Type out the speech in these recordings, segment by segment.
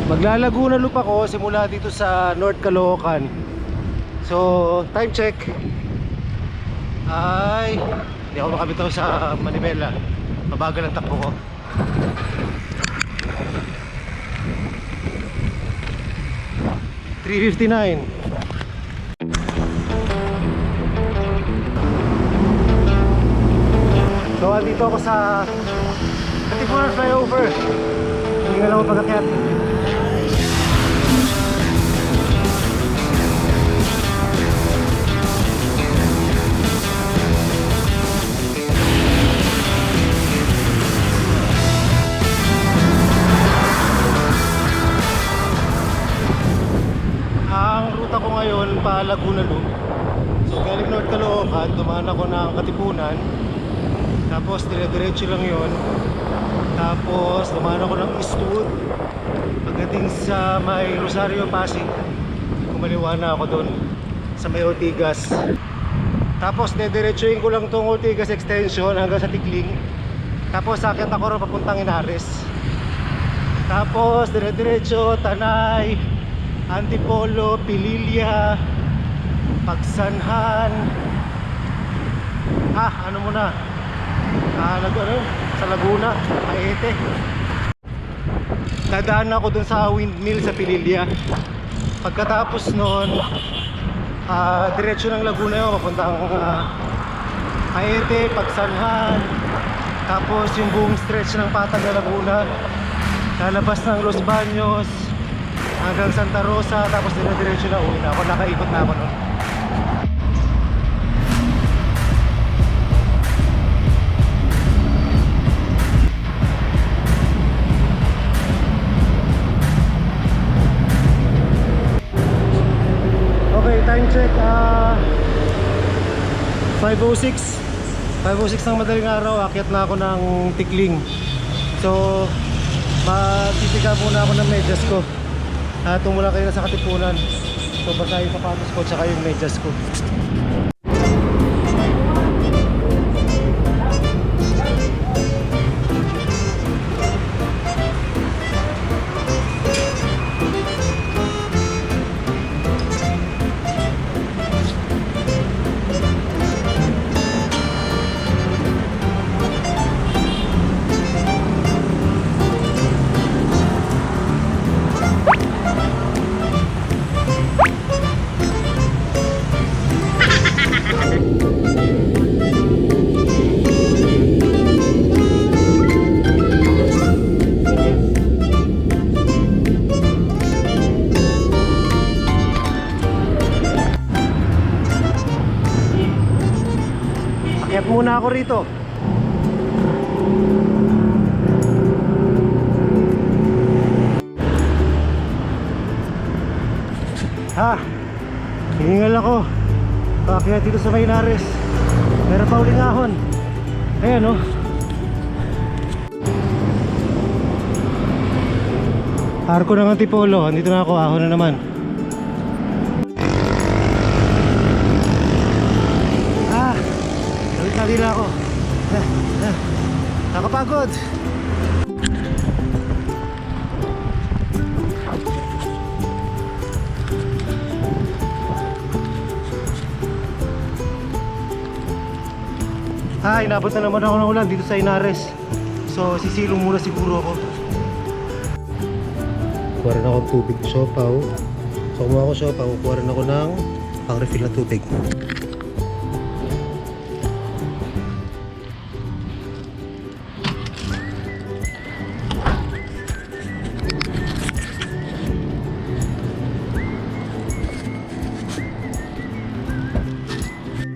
Maglalaguna Loop ako simula dito sa North Caloocan. So, time check. Ay, hindi ako makabitaw sa Manibela. Mabagal ang takbo ko. $3.59. So, andito ako sa Katipunan Flyover. Hindi nga lang ako pag-akyat. Ang ruta ko ngayon pa Laguna Loop. So galing North Caloocan, dumaan ako ng Katipunan. Tapos dire-diretso lang yon. Tapos dumaan ako ng Eastwood. Pagdating sa may Rosario Pasig, kumaliwa na ako doon sa may Ortigas. Tapos dediretsuhin ko lang tong Ortigas extension hanggang sa Tikling. Tapos sakit ako rin papuntang Inares. Tapos dire-diretso Tanay, Antipolo, Pililya, Pagsanhan. Ano muna? Sa Laguna, Maete. Dadaan ako dun sa windmill sa Pililya. Pagkatapos nun, diretso ng Laguna yun, papuntang Maete, Pagsanhan. Tapos yung buong stretch ng Patag na Laguna, lalabas ng Los Baños hanggang Santa Rosa, tapos dire-diretso na uwi na ako. Nakaikot na ako nun. Okay, time check 5:06 ng madaling araw. Akyat na ako ng Tikling. So magtitiga muna ako ng medyas ko. Tumula kayo na sa Katipunan. So basta yung sapatos ko tsaka yung medyas ko. Akyat muna ako rito. Hihingal ako. Paakyat dito sa Inares. Meron pa uling ahon. Ayan o. Arko ng Antipolo. Andito na ako, ahon na naman. Nalila ako. Nakapagod. Inabot na naman ako ng ulan dito sa Inares. So sisilong muna siguro ako. Kuha rin ako ng tubig, siopaw. So kumuha ako siopaw, kuha rin ako ng pang-refill na tubig.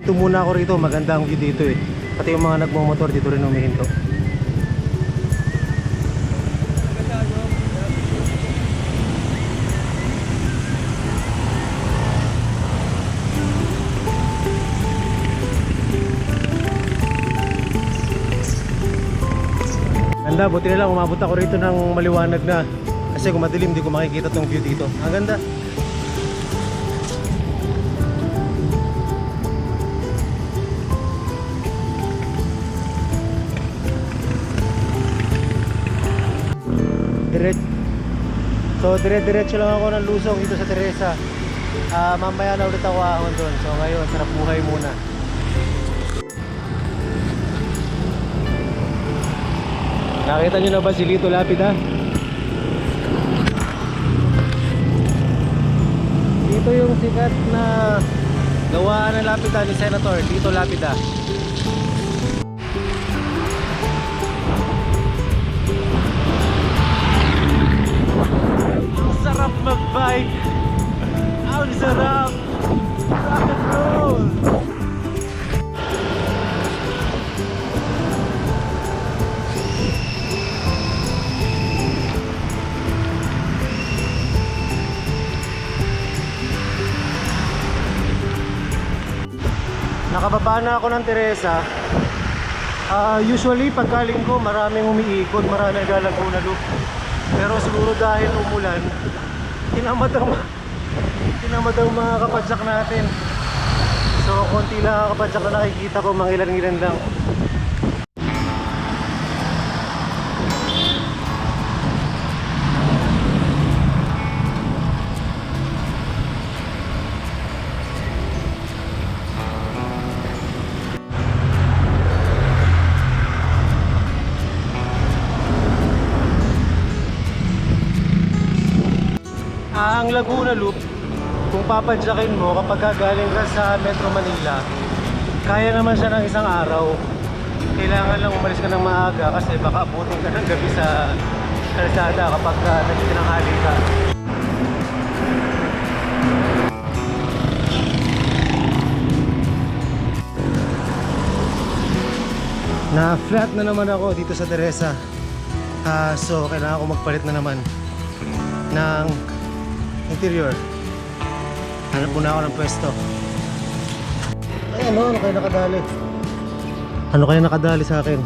Ito muna ako rito, maganda ang view dito eh. Pati yung mga nagmamotor dito rin humihinto. Ganda, buti na lang umabot ako rito ng maliwanag na. Kasi kung madilim, di ko makikita tong view dito. Ang ganda. So dire-diretso lang ako ng Lusong dito sa Teresa. Mamaya na ulit ako ahon doon. So ngayon, sarap buhay muna. Nakita nyo na ba si Lito Lapida? Dito yung sikat na gawaan ng Lapida ni Senator Lito Lapida. Ang sarap mag-bike. Ang sarap. Rock and roll. Nakababa na ako ng Teresa. Usually pagkaling ko maraming umiikot, maraming naglalaguna loop. Pero siguro dahil umulan, tinamad ang mga kapadyak natin. So konti lang ang kapadyak na nakikita ko, mga ilan-ilan lang. Ang Laguna Loop, kung papadyakin mo kapag galing ka sa Metro Manila, kaya naman siya ng isang araw. Kailangan lang umalis ka ng maaga kasi baka abutin ka ng gabi sa kalsada kapag nagtinanghali ka. Na flat na naman ako dito sa Teresa. So kailangan ko magpalit na naman ng interior. Hanap muna ako ng pwesto. Ay, ano kaya nakadali? Ano kaya nakadali sa akin?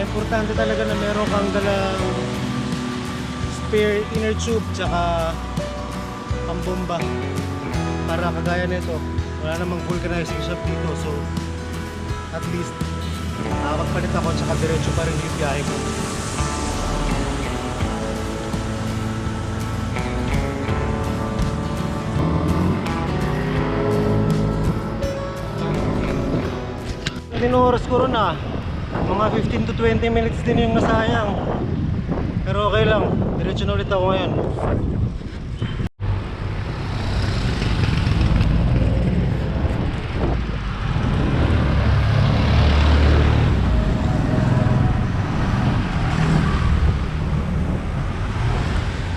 Importante talaga na meron kang dalang spare inner tube tsaka pambomba para kagaya nito wala namang vulcanizing shop dito, so at least makakapagpalit ako tsaka diretso pa rin yung biyahe ko. Minuoras ko rin mga 15 to 20 minutes din yung nasayang. Pero okay lang, diretso na ulit ako ngayon.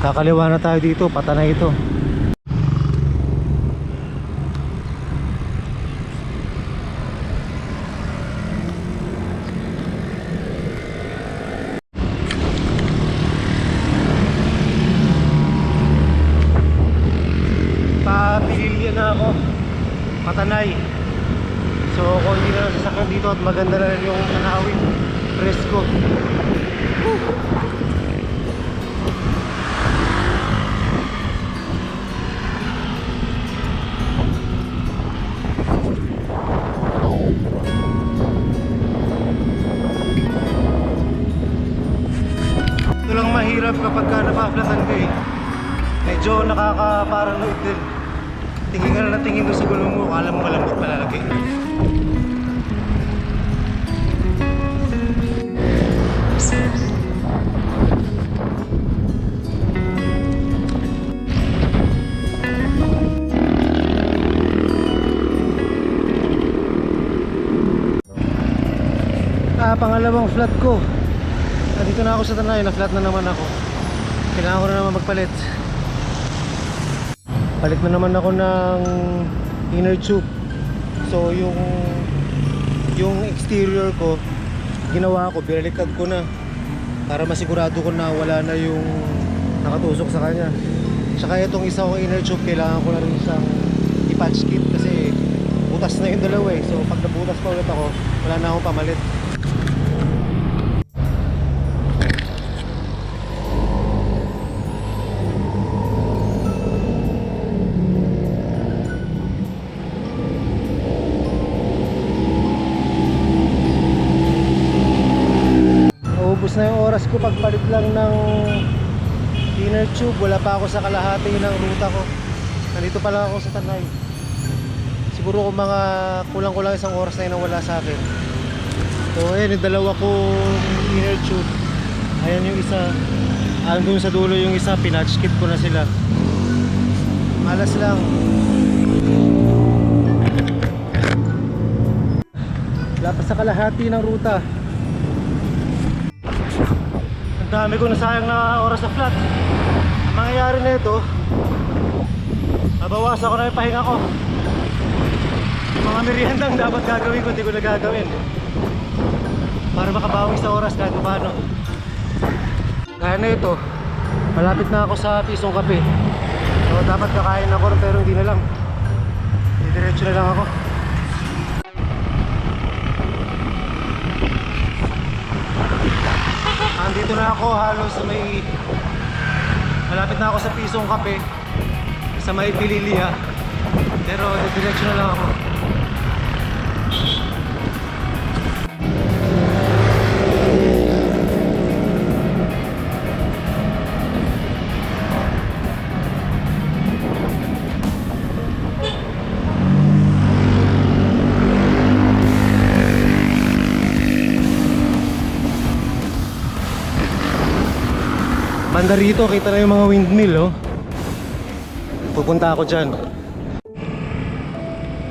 Kakaliwa na tayo dito, pata na ito. Papililya na ako, Patanay. So konti na lang sasakyan dito at maganda na rin yung tanawin, presko. Ito lang mahirap kapag napaflatan ka eh. Medyo nakaka-paranoid din. Tingin ka na tingin doon sa gulong mo, akala mo malambot palalagay. Pangalawang flat ko. Dito na ako sa Tanay, na-flat na naman ako. Kailangan ko na naman magpalit. Palit na naman ako ng inner tube. So yung exterior ko, ginawa ko, binalikad ko na para masigurado ko na wala na yung nakatusok sa kanya. Tsaka itong isa kong inner tube, kailangan ko na rin siyang i-patch kit kasi butas na yung dalawa eh. So pag nabutas pa ulit ako, wala na akong pamalit. Naubos na yung oras ko pagpalit lang ng inner tube. Wala pa ako sa kalahati ng ruta ko. Nandito pa lang ako sa Tanay. Siguro kung mga kulang-kulang isang oras na yun ang wala sa akin. So ayan yung dalawa kong inner tube. Ayan yung isa. Andun sa dulo yung isa, pinatch kit ko na sila. Malas lang. Wala pa sa kalahati ng ruta. Ang dami ko nasayang na oras sa flat. Ang mangyayari na ito, nabawasan ko na yung pahinga ko. Yung mga meriendang dapat gagawin ko, hindi ko na gagawin para makabawi sa oras kahit paano. Kaya na ito, malapit na ako sa Pisong Kape. So dapat kakain ako rin, pero hindi na lang. Diretso na lang ako. Andito na ako halos sa may, malapit na ako sa Pisong Kape, sa may Pililya. Pero diretso na lang ako. Banda rito, kita na yung mga windmill, oh. Pupunta ako dyan.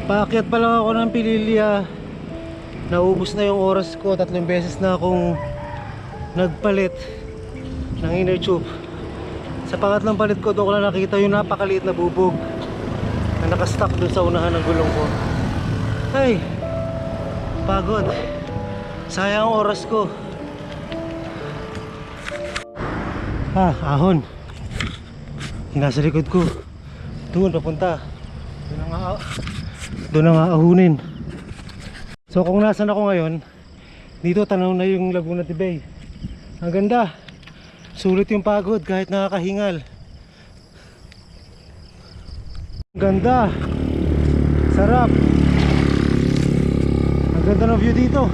Paakyat pa lang ako ng Pililya. Naubos na yung oras ko. 3 beses na akong nagpalit ng inner tube. Sa pangatlong palit ko, doon ko lang nakita yung napakaliit na bubog na nakastock doon sa unahan ng gulong ko. Ay, pagod. Sayang ang oras ko. Ahon. Yung nasa likod ko. Doon papunta. Doon na nga ahunin. So kung nasan ako ngayon, dito tanaw na yung Laguna de Bay. Ang ganda. Sulit yung pagod kahit nakakahingal. Ang ganda. Sarap. Ang ganda ng view dito.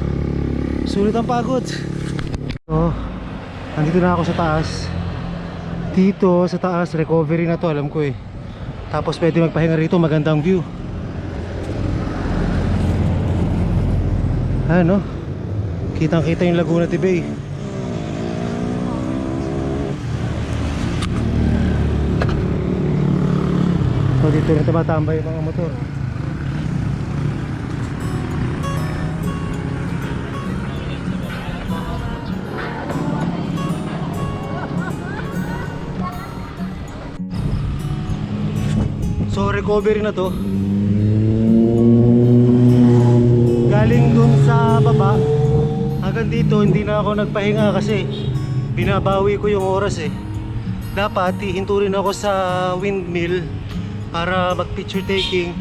Sulit ang pagod. So, nandito na ako sa taas. Dito sa taas, recovery na to, alam ko eh. Tapos pwede magpahinga rito, magandang view. Ano? Kitang kita yung Laguna de Bay. So dito rin tumatambay yung mga motor. So recovery na to. Galing dun sa baba hanggang dito hindi na ako nagpahinga kasi binabawi ko yung oras eh. Dapat hihinto rin ako sa windmill para mag picture taking.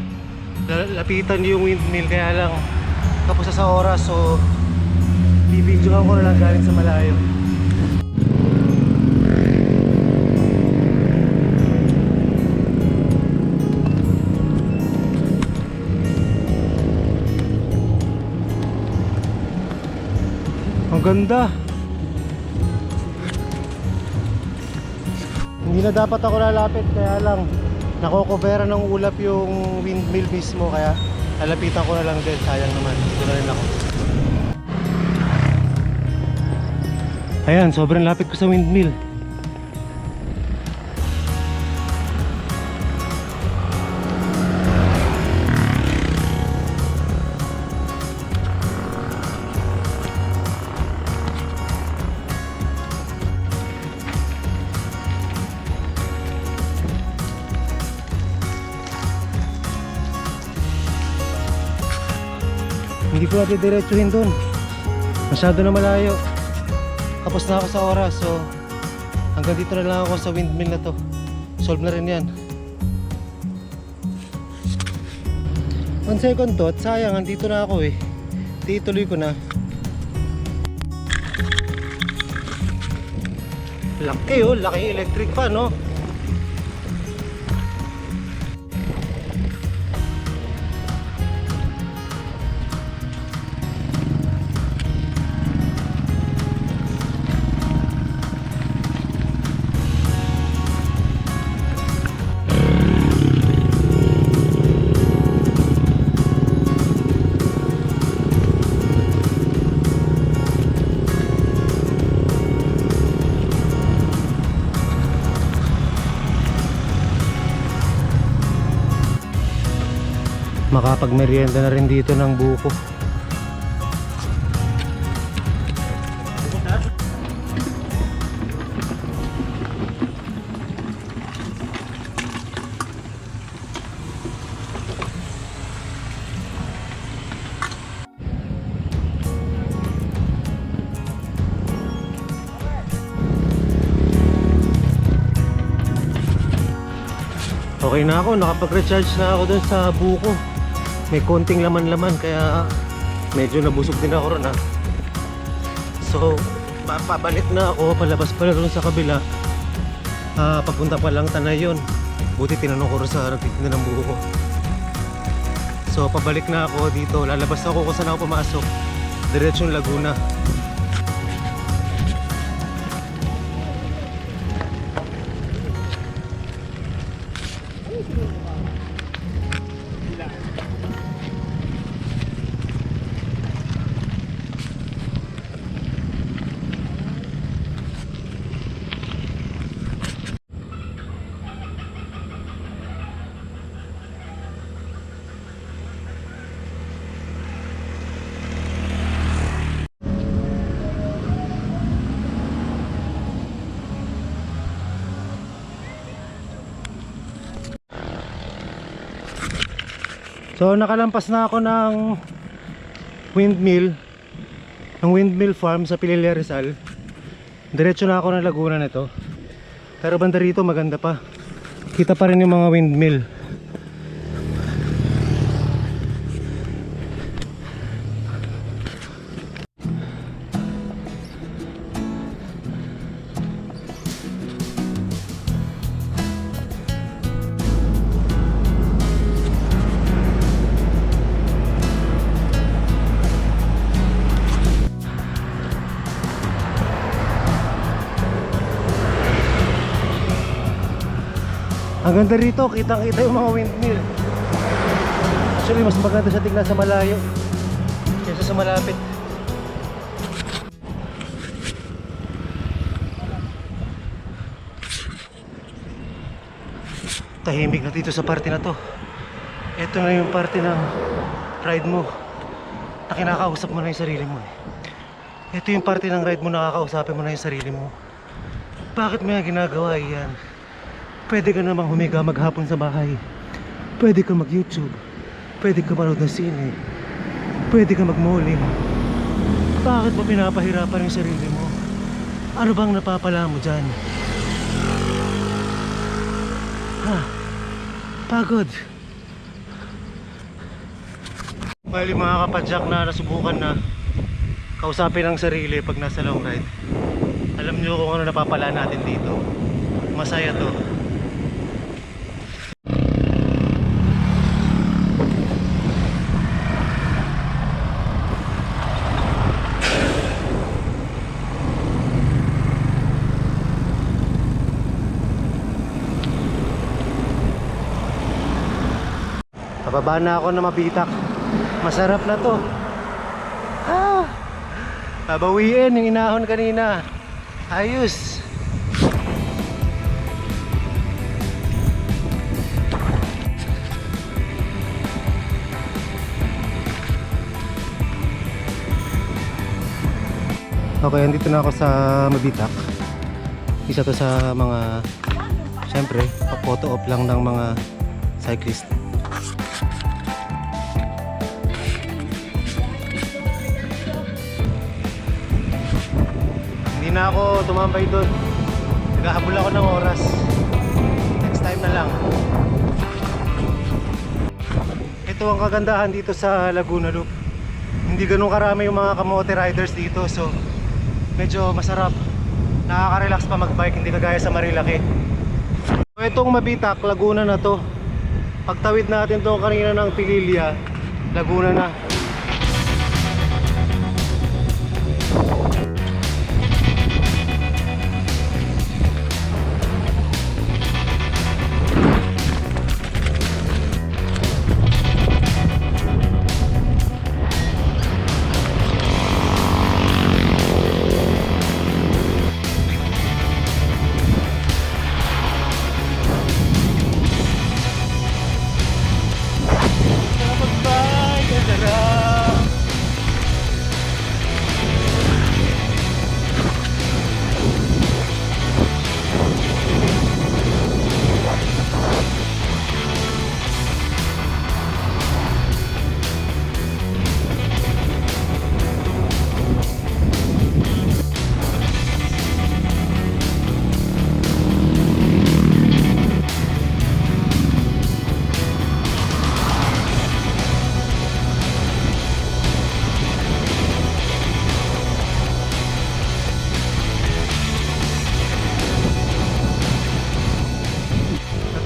Lapitan yung windmill, kaya lang tapos sa oras, so bibidyohan ko na lang galing sa malayo. Ang ganda. Hindi na dapat ako lalapit, kaya lang nakokobera ng ulap yung windmill mismo, kaya lalapitan ko na lang din. Sayang naman, dito na rin ako. Ayan, sobrang lapit ko sa windmill. Hindi ko natin diretsuhin dun, masyado na malayo. Tapos na ako sa oras, so hanggang dito na lang ako sa windmill na to. Solve na rin yan. On second thought, sayang, andito na ako eh. Ituloy ko na. Laki oh, laking electric fan no. Makapagmerienda na rin dito ng buko. Okay na ako, nakapag-recharge na ako dun sa buko. May konting laman-laman kaya medyo nabusog din ako ron ha. So pabalik na ako, palabas pala ron sa kabila. Papunta pa lang Tanay yun. Buti tinanong ko ron sa nagtitinda ng buko. So pabalik na ako dito, lalabas ako kung saan ako pumasok. Diretsong Laguna. So nakalampas na ako ng windmill farm sa Pililla Rizal. Diretso na ako ng Laguna nito. Pero banda rito maganda pa. Kita pa rin yung mga windmill. Ang ganda rito, kitang-kita yung mga windmill. Actually, mas maganda siya tignan sa malayo kaysa sa malapit. Tahimik na dito sa parte na to. Ito na yung parte ng ride mo na kinakausap mo na yung sarili mo eh. Ito yung parte ng ride mo na kakausapin mo na yung sarili mo. Bakit mo yung ginagawa yan? Pwede ka namang humiga maghapon sa bahay. Pwede ka mag-YouTube. Pwede ka manood ng sine. Pwede ka mag-malling. Bakit mo pinapahirapan yung sarili mo? Ano bang napapala mo dyan? Ha? Pagod. Bali mga kapadyak na nasubukan na kausapin ang sarili pag nasa long ride. Alam nyo kung ano napapala natin dito. Masaya to. Pababa na ako na mabitak. Masarap na to. Babawiin yung inahon kanina. Ayos. Okay, andito na ako sa Mabitak. Isa to sa mga, syempre, pa-photo op lang ng mga cyclist. Hindi na ako tumambay doon. Naghahabol ako ng oras. Next time na lang. Ito Ito ang kagandahan dito sa Laguna Loop. Hindi ganun karami yung mga kamote riders dito, so medyo masarap. Nakaka-relax pa mag-bike, hindi kagaya sa Marilaki. So itong Mabitak, Laguna na to. Pagtawid natin to kanina ng Pililya, Laguna na.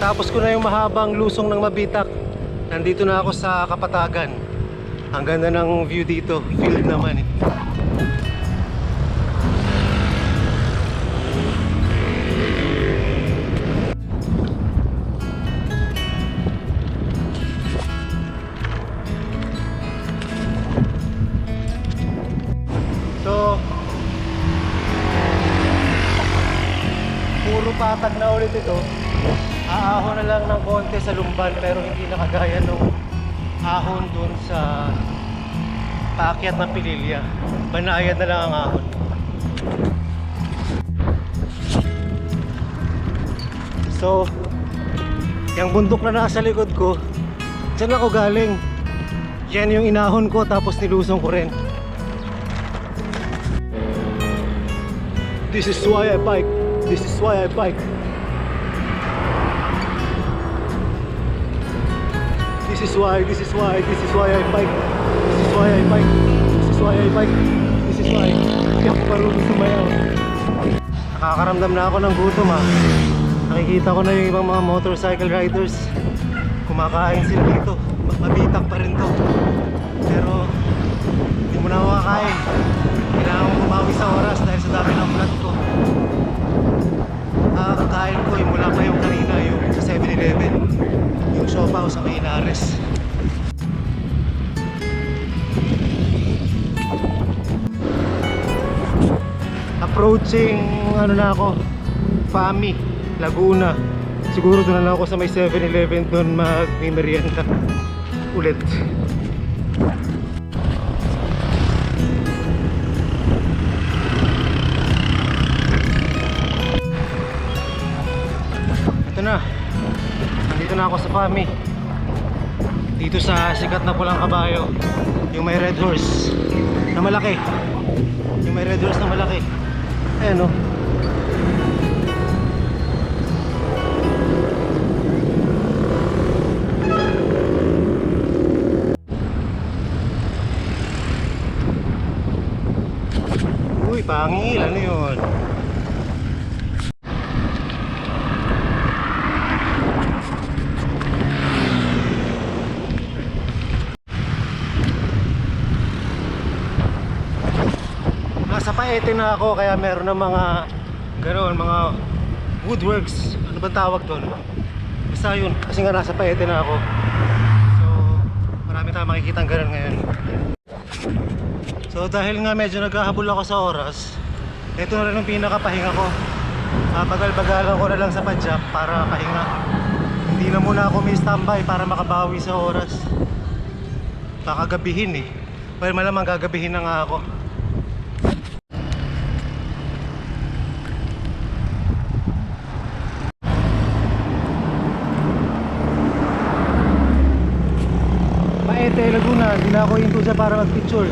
Tapos ko na yung mahabang lusong ng Mabitak. Nandito na ako sa Kapatagan. Ang ganda ng view dito. Field naman eh. So, puro patag na ulit ito. Aahon na lang ng konti sa Lumban, pero hindi na kagaya nung ahon dun sa paakyat ng Pililya. Banayad na lang ang ahon. So, yung bundok na nasa likod ko, dyan ako galing. Yan yung inahon ko, tapos nilusong ko rin. This is why I bike. This is why I bike. This is why I bike. This is why I bike. This is why I bike. This is why. Hindi ako marunong sumayaw. Nakakaramdam na ako ng gutom ha. Nakikita ko na yung ibang mga motorcycle riders. Kumakain sila dito. Mabitak pa rin to. Pero hindi mo na makakain. Kailangan ko kumawi sa oras dahil sa dami ng vlog ko. Kakain ko yung mula pa yung kanina, yung sa 7-Eleven, yung siopaw sa may Inares. Approaching ano na ako, Fami, Laguna. Siguro doon na lang ako sa may 7-Eleven doon mag-merienda ulit. Na. Nandito na ako sa Fami. Dito sa sikat na pulang kabayo. Yung may red horse na malaki. Yung may red horse na malaki. Ayan o. Uy, pangil. Ano yun? Nasa Paete na ako, kaya meron ng mga ganoon, mga woodworks. Ano bang tawag doon? Basta yun, kasi nga nasa Paete na ako. So, marami tayong makikita ganoon ngayon. So, dahil nga medyo naghahabol ako sa oras, ito na rin ang pinakapahinga ko. Bagal-bagalan ko na lang sa padjak para pahinga. Hindi na muna ako may standby para makabawi sa oras. Baka gabihin eh. Well, malamang gagabihin na nga ako. Paete, Laguna, hindi na ako into dyan para mag-picture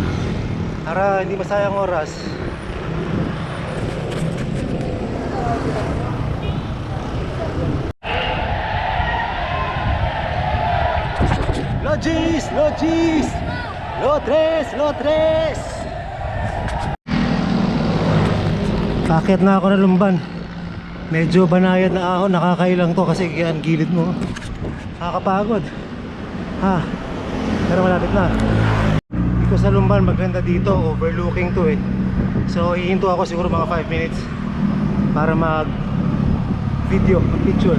para hindi masayang oras. Logis! Logis! Lotres! Lotres! Pakit na ako ng lumban. Medyo banayad na ako, nakakailang to kasi yan gilid mo. Nakakapagod. Ha. Pero malapit na. Dito sa lumban, maganda dito, overlooking to eh. So hihinto ako siguro mga 5 minutes para mag video, mag picture.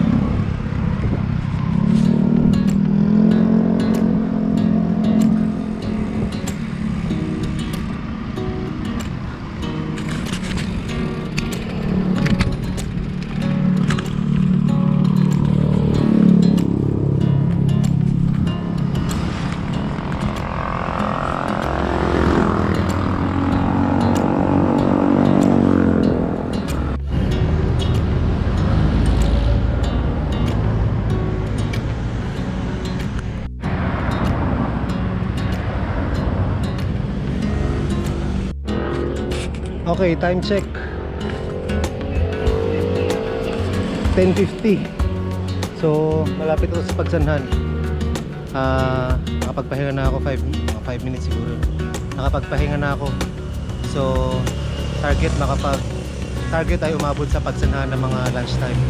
Okay, time check 10:50. So, malapit ako sa pagsanhan. Nakapagpahinga na ako 5 minutes siguro. Nakapagpahinga na ako. So, target ay umabot sa pagsanhan ng mga lunchtime.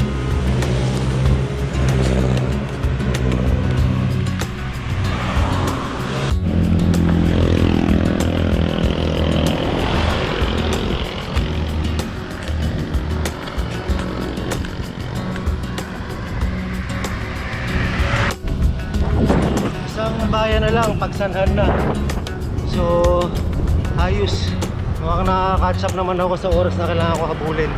Bayan na lang, pagsanhan na. So, ayos. Mukhang nakaka-catch up naman ako sa oras na kailangan ko habulin.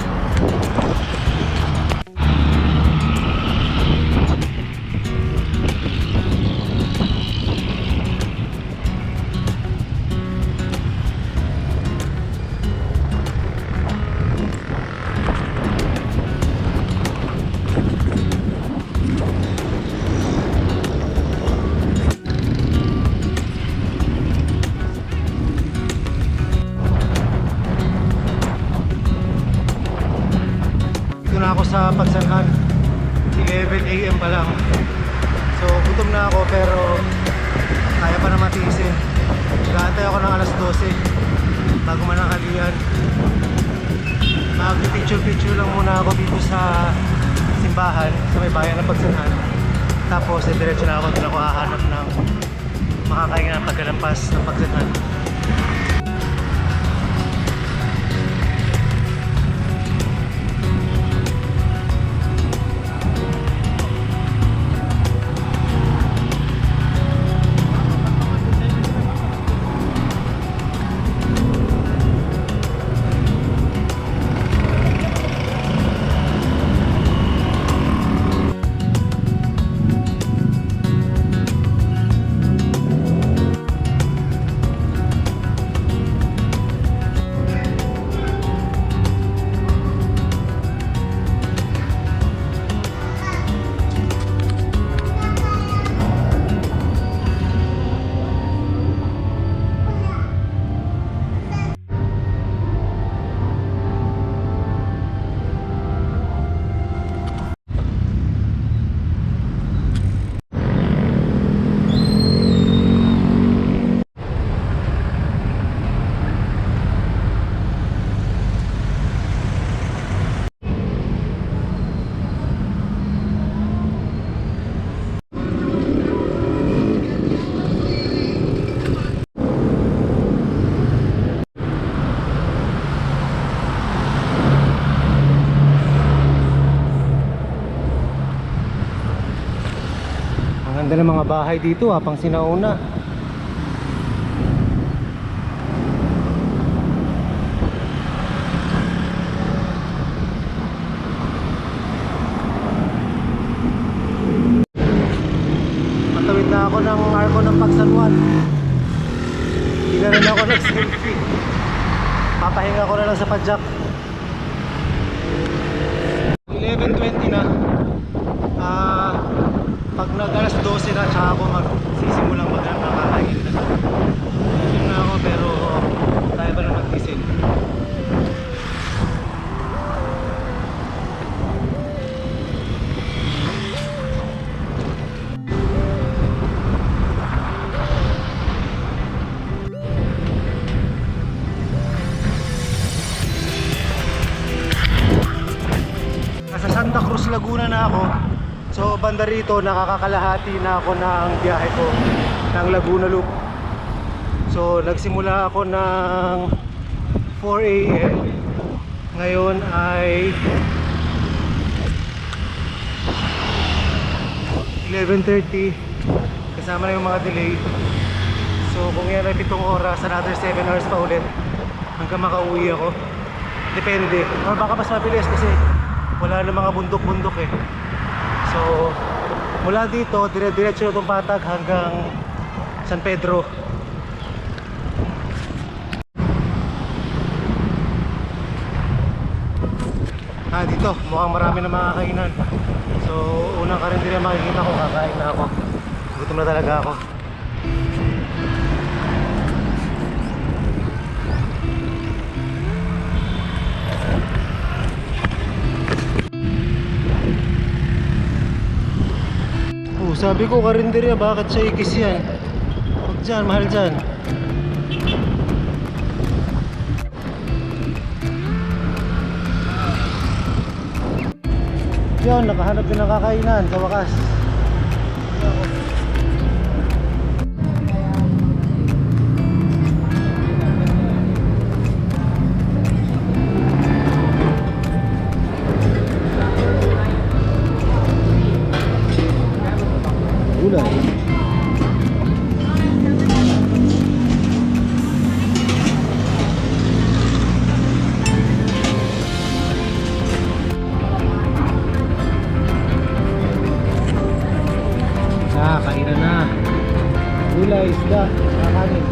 Ako sa pagsanhan 11 AM pa lang. So gutom na ako pero kaya pa naman tiisin. Gaantay ako ng alas 12 bago manakalian. Mag-picture lang muna ako dito sa simbahan sa may bayan ng pagsanhan. Tapos diretso na ako, doon ako hahanap ng makakain ng pagkalampas ng pagsanhan. Ganda ng mga bahay dito pang sinauna. Matawid na ako ng arko ng Pagsanwan. Hindi na rin ako nag-selfie. Papahinga ko na lang sa padjak. 11:20 na. Pag nag-alas 12 na, tsaka ako magsisimulang magkakain na. Yun na ako pero kaya pa na mag-diesel. Laguna na ako. So banda rito, nakakakalahati na ako ng biyahe ko ng Laguna Loop. So nagsimula ako ng 4 AM. Ngayon ay 11:30. Kasama na yung mga delay. So kung yan ay 7 oras, another 7 hours pa ulit hanggang makauwi ako. Depende. Or baka mas mabilis kasi wala na mga bundok-bundok eh. So mula dito, dire-diretso na itong patag hanggang San Pedro. Dito, mukhang marami na mga kainan. So unang karinderya makikita ko, kakain na ako. Gutom na talaga ako. Sabi ko karinderya, bakit siya ikis yan? Huwag dyan, mahal dyan. Yun, nakahanap din ng kakainan sa wakas. Gulay. Kainan na. Gulay, isda, kakanin.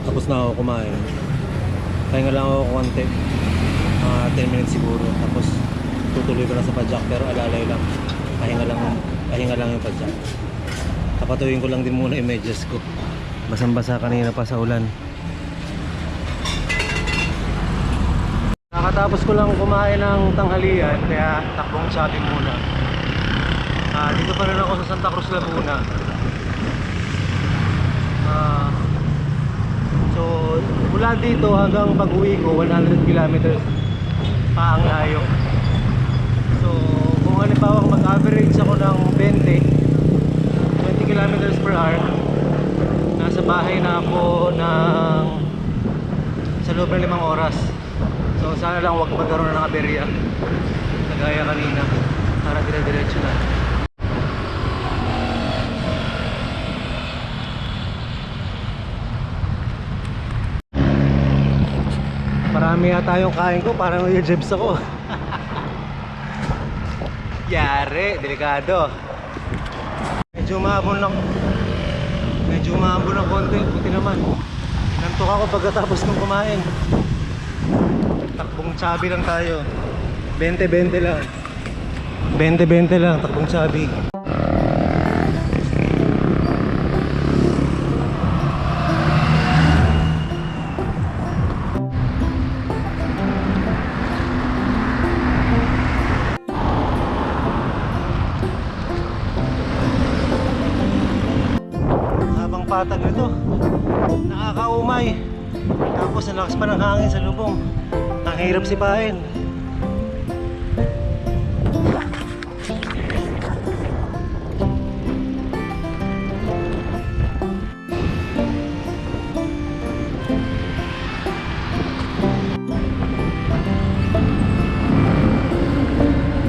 Tapos na ako kumain. Pahinga lang ako konti. 10 minutes siguro. Tapos tutuloy ko na sa padjak, pero alalay lang. Pahinga lang yung padjak. Tapatuin ko lang din muna yung medyas ko. Basang-basa kanina pa sa ulan. Nakatapos ko lang kumain ng tanghalian, kaya takbong shopping muna. Dito pa rin ako sa Santa Cruz, Laguna. So mula dito hanggang pag-uwi ko 100 kilometers pa ang layo. So kung halimbawa mag-average ako ng 20 kilometers per hour, nasa bahay na ako sa loob ng 5 oras. So sana lang wag magkaroon ng aberya kagaya kanina, para dire-diretso na. Marami yata yung kain ko, parang nag-jibs ako. Yari, delikado. Medyo umabon ng konti, buti naman. Nantok ako pagkatapos ng kumain. Takbong chubby lang tayo. 20-20 lang. 20-20 lang, takbong chubby. Patag nito, nakakaumay. Tapos ang lakas pa ng hangin sa lubong, ang hirap sipain.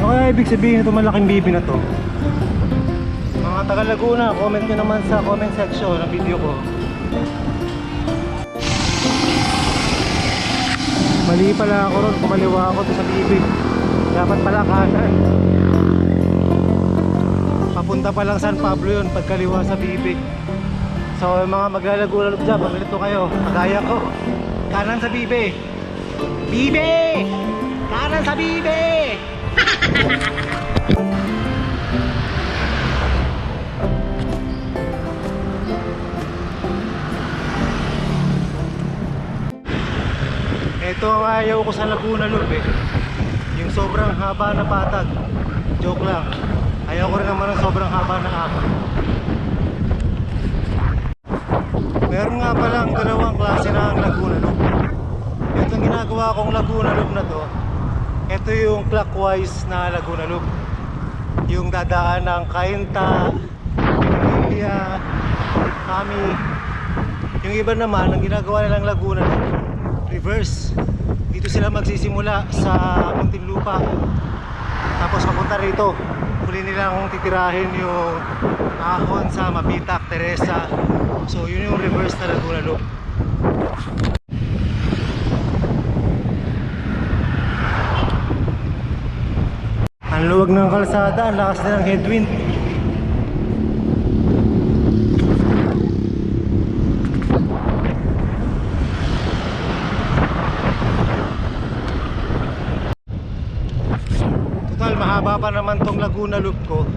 Ano kaya ibig sabihin ito malaking bibi na to? Mga taga Laguna, comment nyo naman sa comment section ng video ko. Mali pala ako ron, kumaliwa ako sa bibig. Dapat pala kanan. Papunta pa lang San Pablo yun, pagkaliwa sa bibig. So yung mga maglalagula dyan, maglito kayo, kagaya ko. Kanan sa bibe. Bibe! Kanan sa bibe! Ito ang ayaw ko sa Laguna Loop eh. Yung sobrang haba na patag. Joke lang. Ayaw ko rin naman ng sobrang haba na ahon. Meron nga palang dalawang klase ng Laguna Loop. Itong ginagawa kong Laguna Loop na to, ito yung clockwise na Laguna Loop. Yung dadaan ng Cainta, Pinilla, Kami. Yung iba naman, ang ginagawa nilang Laguna Loop, reverse. Dito sila magsisimula sa Muntinlupa, tapos papunta rito. Huli nilang titirahin yung ahon sa Mapitak, Teresa. So yun yung reverse na Laguna Loop. Ang luwag ng kalsada, ang lakas na ng headwind. Total, mahaba pa naman tong Laguna Loop ko.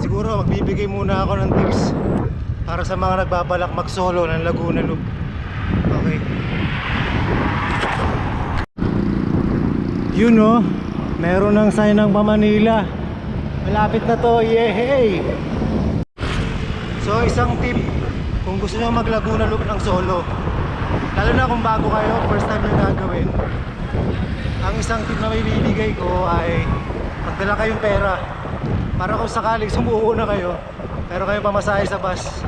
Siguro magbibigay muna ako ng tips para sa mga nagbabalak mag-solo ng Laguna Loop. Okay. Yun oh, meron ng sign ng Pa-Manila. Malapit na to, yehey! So isang tip, kung gusto nyo mag Laguna Loop ng solo, lalo na kung bago kayo, first time nyo gagawin, ang isang tip na may bibigay ko ay magdala kayong pera para kung sakaling sumuko na kayo, pero kayo pamasahe sa bus.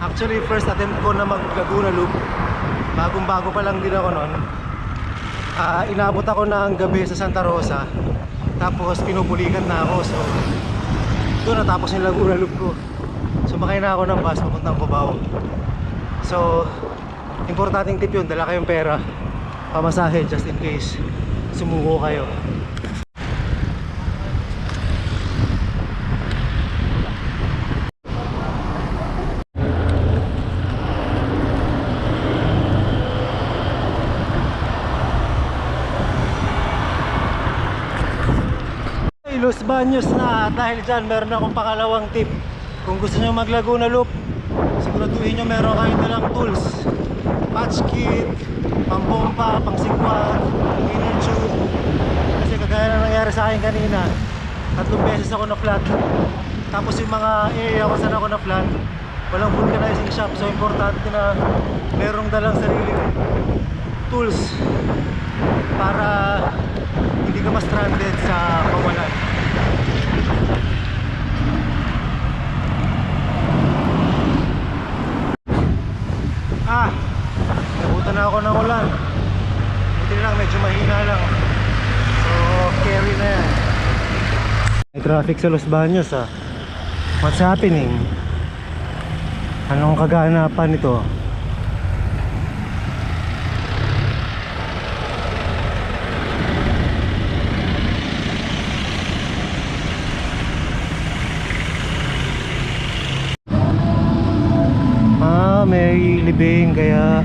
Actually, first attempt ko na mag Laguna Loop, bagong bago pa lang din ako nun. Inabot ako ng gabi sa Santa Rosa, tapos pinupulikat na ako. So doon natapos yung Laguna Loop ko. Sumakay na ako ng bus papuntang Cubao. So importanteng tip yun, dala kayong pera, pamasahe just in case sumuko kayo. Los Baños na, dahil dyan meron akong pangalawang tip. Kung gusto nyo mag Laguna Loop, siguraduhin nyo meron kayo dalang tools, patch kit, pampompa, pangsigwat, inner tube. Kasi kagaya na nangyari sa akin kanina, 3 beses ako na flat. Tapos yung mga area kung saan ako na flat, walang vulcanizing shop. So importante na merong dalang sariling tools para hindi ka ma-stranded sa kawalan. Nabutan na ako ng ulan. Buti lang, medyo mahina lang. So, carry na yan. May traffic sa Los Baños ah. What's happening? Anong kaganapan nito? May libing kaya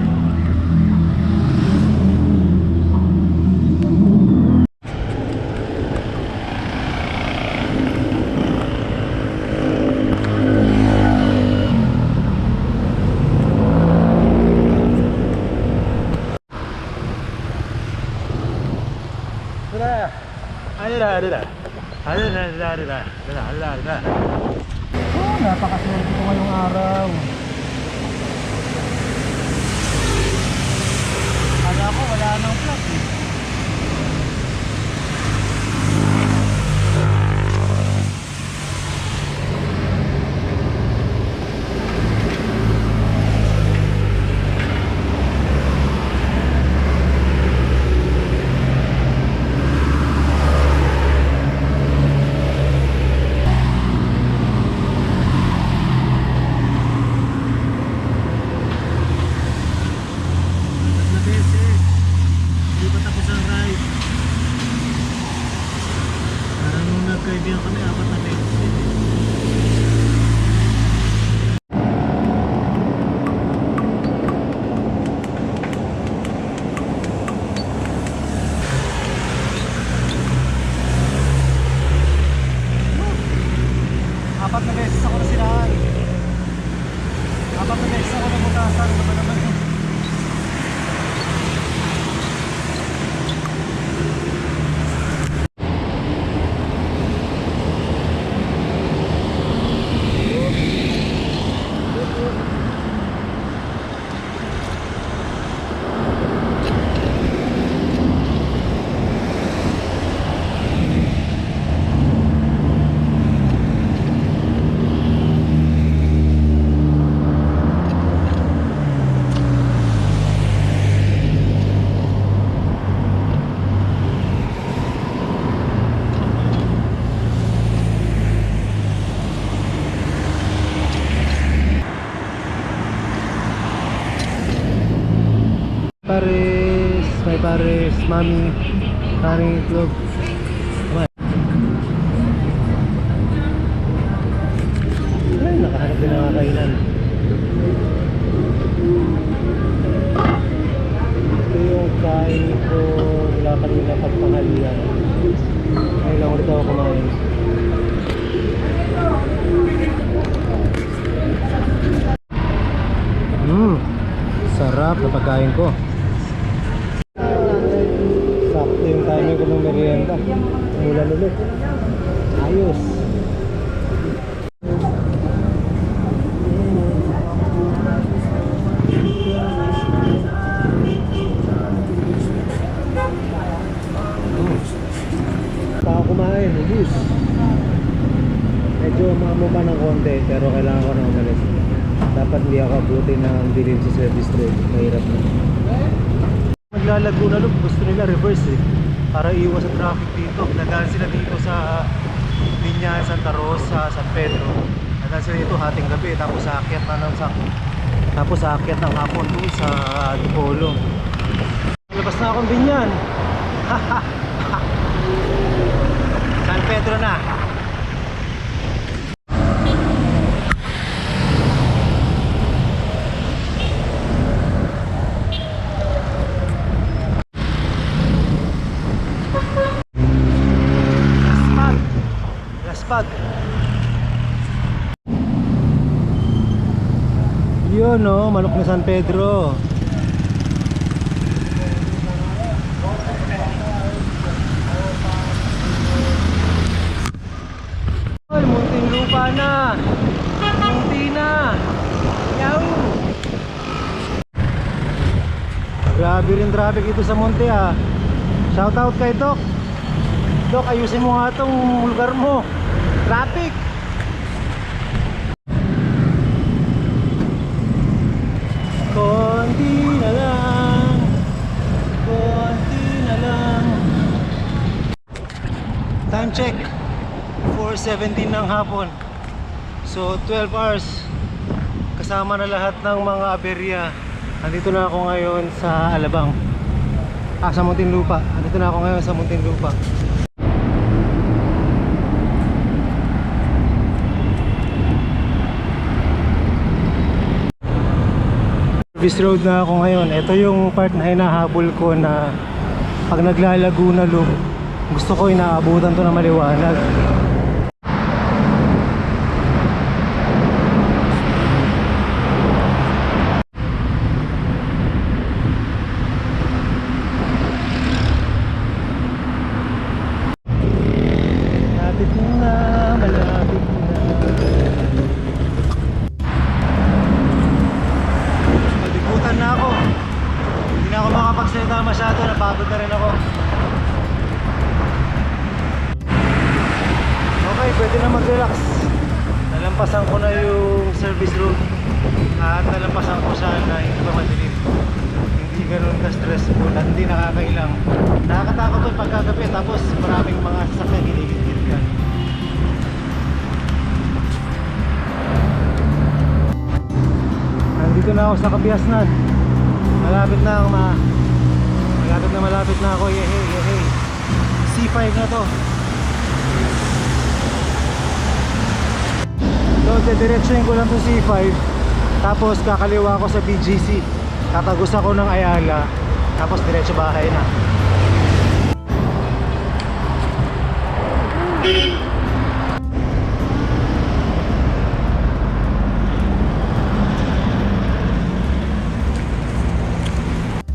napakaswerte ko ngayong araw. Kala ko wala nang flat eh. pares, mami, karing itlog. Ay, nakahanap din ng kakainan. Ito yung kain ko mula kanina pagpanghalian. Ngayon lang ulit ako kumain. Sarap na pagkain ko. Sakto yung timing ko ng merienda. Umulan ulit. Ayos. Baka kumain, ubus. Medyo maamo pa ng konti pero kailangan ko na umalis. Dapat hindi ako abutin ng dilim sa service road. Mahirap na. Maglalago na look, gusto nila reverse eh. Para iwas sa traffic dito. Nadaan sila dito sa Binyan, Santa Rosa, San Pedro. Nadaan sila dito hating gabi. Tapos aakyat na ng tapos aakyat ng hapon doon sa Dipolo. Labas na akong Binyan. San Pedro na. Laspag. Yun no, manok na San Pedro. Ay, munting lupa na. Munti na. Yaw. Grabe rin traffic dito sa Monte ah. Shout out kay Doc. Doc, ayusin mo nga itong lugar mo. Traffic. Konti na lang. Konti na lang. Time check 4:17 ng hapon. So 12 hours. Kasama na lahat ng mga aberya. Nandito na ako ngayon sa Alabang. Sa Muntinlupa. Nandito na ako ngayon sa Muntinlupa. Service road na ako ngayon. Ito yung part na hinahabol ko na pag naglalago na loop, gusto ko inaabutan to na maliwanag. Malapit na, malapit na. Malikutan na ako. Hindi na ako makapagsalita masyado, napagod na rin ako. Okay, pwede na mag-relax. Nalampasan ko na yung service road at nalampasan ko siya na hindi pa madilim. Hindi ganun ka-stressful at hindi nakakailang. Nakakatakot to pagkagabi tapos maraming mga sasakyan giligid ka. Nandito na ako sa Kabiasnan. Malapit na ako malapit na ako. Yehey. C5 na to. So, dediretsuhin ko lang to C5. Tapos kakaliwa ako sa BGC. Tatagos ako ng Ayala. Tapos diretso bahay na.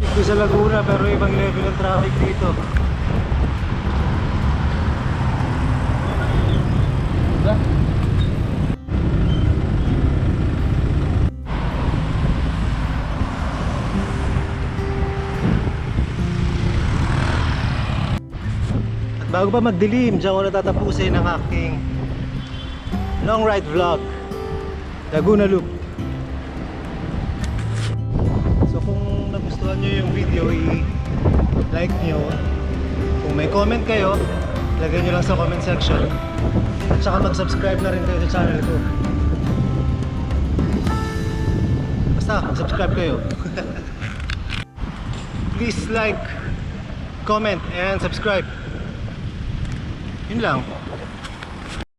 Ito sa Laguna pero ibang level ng traffic dito. Diba? Bago pa magdilim, diyan ko natatapusin ang aking long ride vlog Laguna Loop. So kung nagustuhan nyo yung video, i-like nyo. Kung may comment kayo, lagay nyo lang sa comment section. At saka mag-subscribe na rin kayo sa channel ko. Basta mag-subscribe kayo. Please like, comment, and subscribe. Yun lang.